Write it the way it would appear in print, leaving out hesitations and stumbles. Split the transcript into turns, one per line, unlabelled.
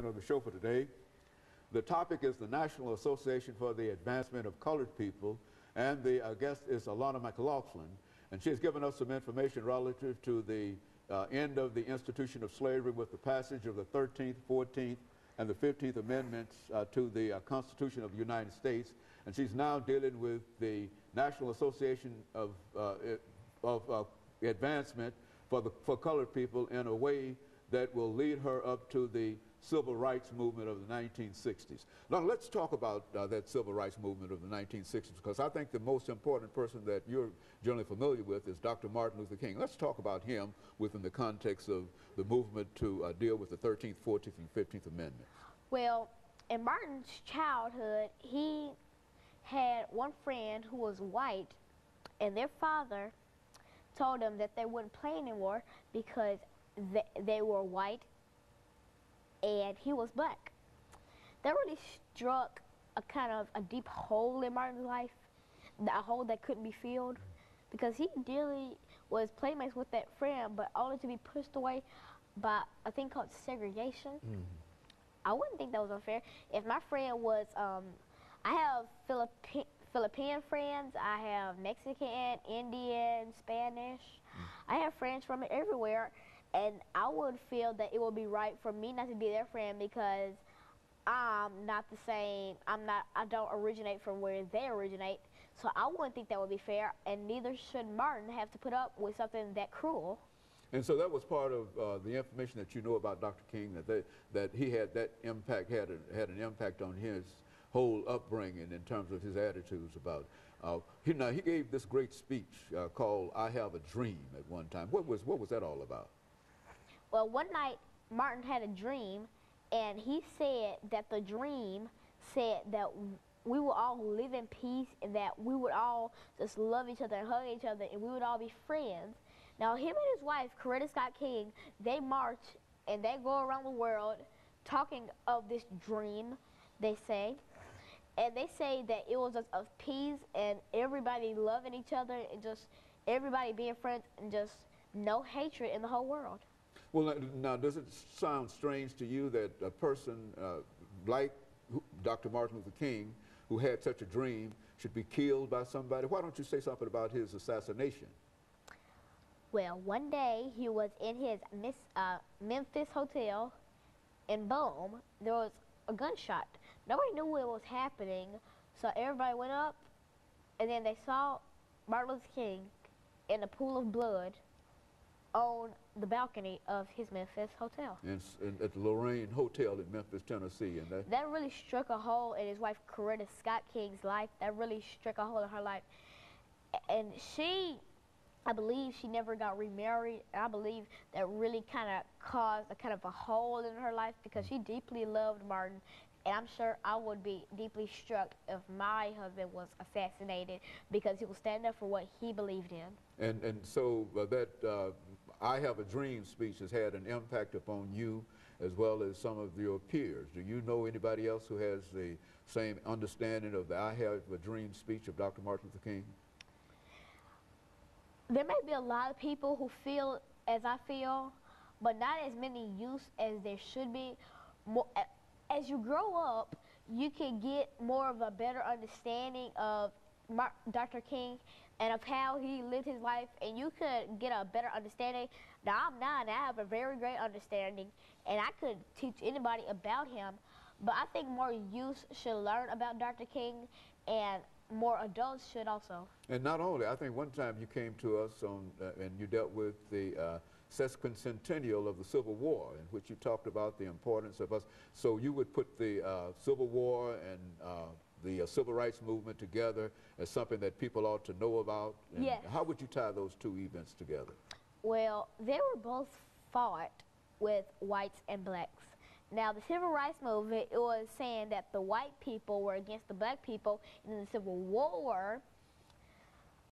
segment of the show for today. The topic is the National Association for the Advancement of Colored People, and the guest is Alana McLaughlin, and she has given us some information relative to the end of the institution of slavery with the passage of the 13th, 14th, and the 15th Amendments to the Constitution of the United States, and she's now dealing with the National Association of Advancement for colored people in a way that will lead her up to the civil rights movement of the 1960s. Now let's talk about that civil rights movement of the 1960s, because I think the most important person that you're generally familiar with is Dr. Martin Luther King. Let's talk about him within the context of the movement to deal with the 13th, 14th, and 15th Amendments.
Well, in Martin's childhood, he had one friend who was white, and their father told them that they wouldn't play anymore because they were white and he was black. That really struck a kind of a deep hole in Martin's life, a hole that couldn't be filled, because he really was playmates with that friend, but only to be pushed away by a thing called segregation. I wouldn't think that was unfair. If my friend was, I have Philippine friends, I have Mexican, Indian, Spanish. I have friends from everywhere, and I would feel that it would be right for me not to be their friend because I'm not the same. I don't originate from where they originate, so I wouldn't think that would be fair, and neither should Martin have to put up with something that cruel.
And so that was part of the information that you know about Dr. King, that he had that impact, had an impact on his whole upbringing in terms of his attitudes about. He gave this great speech called "I Have a Dream" at one time. What was that all about?
Well, one night Martin had a dream, and he said that the dream said that we would all live in peace and that we would all just love each other and hug each other and we would all be friends. Now, him and his wife, Coretta Scott King, they march and they go around the world talking of this dream, they say. And they say that it was just of peace and everybody loving each other and just everybody being friends and just no hatred in the whole world.
Well, now, does it sound strange to you that a person like Dr. Martin Luther King, who had such a dream, should be killed by somebody? Why don't you say something about his assassination?
Well, one day he was in his Memphis hotel, and boom, there was a gunshot. Nobody knew what was happening, so everybody went up, and then they saw Martin Luther King in a pool of blood on the balcony of his Memphis hotel. And
at the Lorraine Hotel in Memphis, Tennessee. And
that really struck a hole in his wife, Coretta Scott King's life. That really struck a hole in her life. And I believe she never got remarried. I believe that really kind of caused a kind of a hole in her life because she deeply loved Martin. And I'm sure I would be deeply struck if my husband was assassinated because he was standing up for what he believed in.
And so that "I Have a Dream" speech has had an impact upon you as well as some of your peers. Do you know anybody else who has the same understanding of the "I Have a Dream" speech of Dr. Martin Luther King?
There may be a lot of people who feel as I feel, but not as many youths as there should be. As you grow up, you can get more of a better understanding of Dr. King and of how he lived his life, and you could get a better understanding. Now, I'm 9, and I have a very great understanding, and I could teach anybody about him, but I think more youth should learn about Dr. King, and more adults should also. And
not only, I think one time you came to us and you dealt with the sesquicentennial of the Civil War, in which you talked about the importance of us. So you would put the Civil War and the Civil Rights Movement together as something that people ought to know about? And
yes.
How would you tie those two events together?
Well, they were both fought with whites and blacks. Now, the Civil Rights Movement, it was saying that the white people were against the black people, and in the Civil War,